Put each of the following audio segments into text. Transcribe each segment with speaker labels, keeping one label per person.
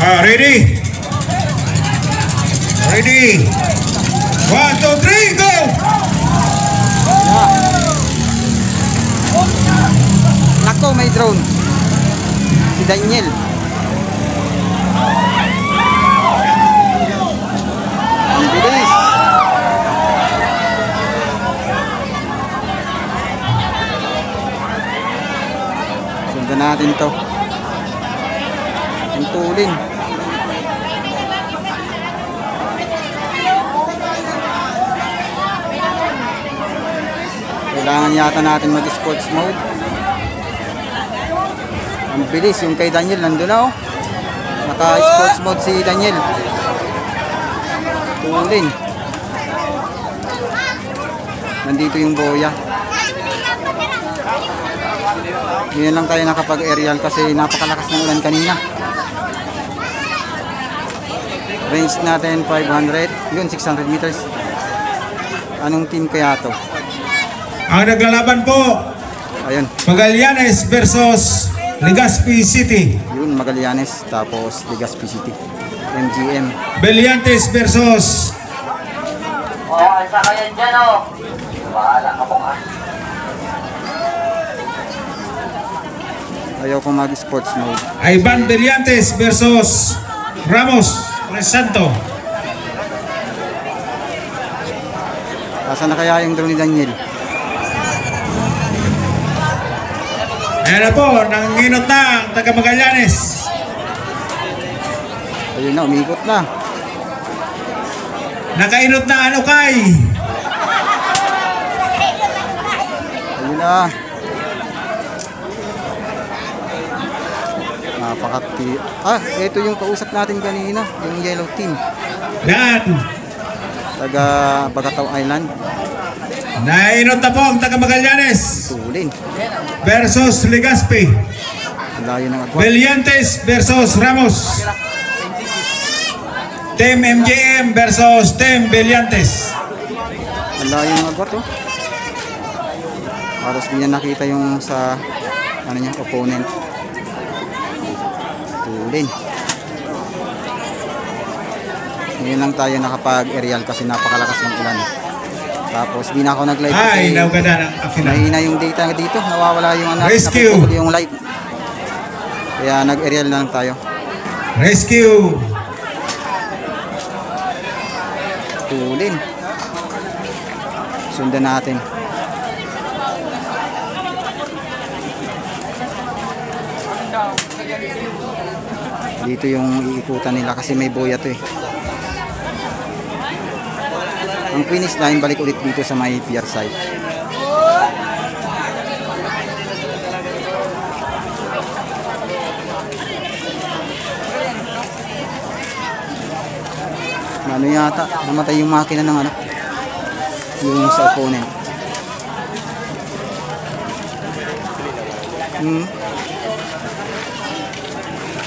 Speaker 1: Ready? Ready? 1, 2, 3, go!
Speaker 2: Nako, may drone. Si Daniel. Ang bilis. Sundan natin to. Ang tulin. Kailangan yata natin mag-sports mode. Ang bilis, yung kay Daniel nandun na oh. Naka-sports mode si Daniel. Tulin. Nandito yung boya. Ngayon lang tayo nakapag-aerial kasi napakalakas ng ulan kanina. Range natin 500. Yun, 600 meters. Anong team kaya to?
Speaker 1: Ang naglalaban po,
Speaker 2: Ayun.
Speaker 1: Magallanes versus Legazpi City.
Speaker 2: Yun, Magallanes. Tapos Legazpi City. MGM.
Speaker 1: Beliantes versus
Speaker 3: Isa ka yan dyan, Bahala ka po,
Speaker 2: Ayaw ko mag-sports mode.
Speaker 1: Ivan Beliantes versus Ramos Resanto.
Speaker 2: Asa na kaya yung drone ni Daniel?
Speaker 1: Ayan na po, nanginot na ang taga Magallanes.
Speaker 2: Ayun na, umikot na.
Speaker 1: Nakainot na ano kay?
Speaker 2: Ayun na. Napakati. Ito yung kausap natin kanina. Yung yellow team.
Speaker 1: Yan.
Speaker 2: Taga Bagataw Island.
Speaker 1: Nainot na po ang taga Magallanes
Speaker 2: Tulin.
Speaker 1: versus Legazpi.
Speaker 2: Layo ng agwat.
Speaker 1: Beliantes versus Ramos. Team MGM versus Team Beliantes.
Speaker 2: Layo ng agwat oh. Halos di niya nakita yung sa ano niya, opponent. Tulin. Ngayon lang tayo nakapag-aerial kasi napakalakas ng ulan. Tapos di na ako nag-live kasi
Speaker 1: Naugada ng final.
Speaker 2: mahina yung data dito. Nawawala yung
Speaker 1: Rescue.
Speaker 2: napuputol yung live. Kaya nag-aerial na lang tayo.
Speaker 1: Rescue.
Speaker 2: Tulin. Sundan natin. Dito yung iikutan nila kasi may boya to eh. Ang finish line balik ulit dito sa may pier side. Ano yata, namatay yung makina ng ano, yung sa opponent.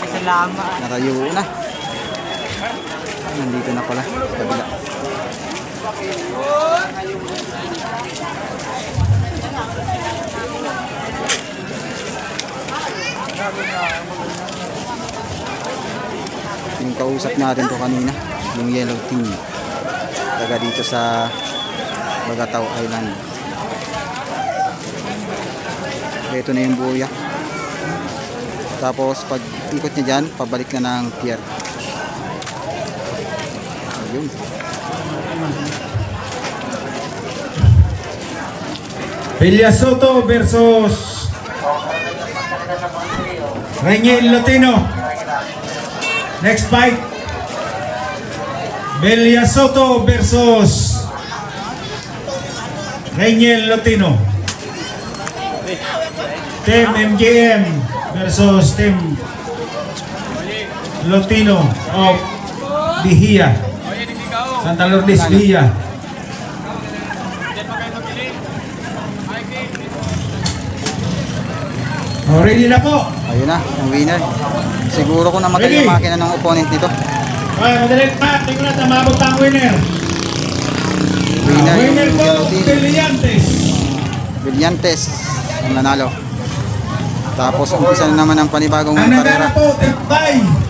Speaker 3: Salamat.
Speaker 2: Natayo na. Nandito na pala sa kabila. Yung kausap natin to kanina, yung yellow team. Taga dito sa Bagataw Island. Ito na yung buya. Tapos pag ikot niya dyan, pabalik na ng pier. Ayun.
Speaker 1: Villa Soto versus Reniel Lotino. Next fight. Villa Soto versus Reniel Lotino. Team MGM versus Team Lotino of Bihia. Santa Lourdes, Bihia. Oh, ready na po.
Speaker 2: Ayun na, ang winner. Siguro kung namatay yung makina ng opponent nito.
Speaker 1: Okay, madalit pa. Tingnan natin, maabot ang winner.
Speaker 2: Winner,
Speaker 1: Winner
Speaker 2: yung
Speaker 1: po,
Speaker 2: yellow team.
Speaker 1: Beliantes.
Speaker 2: Beliantes ang nanalo. Tapos umpisa na naman ang panibagong
Speaker 1: Ang
Speaker 2: karera.
Speaker 1: nanalo po, Tip 5.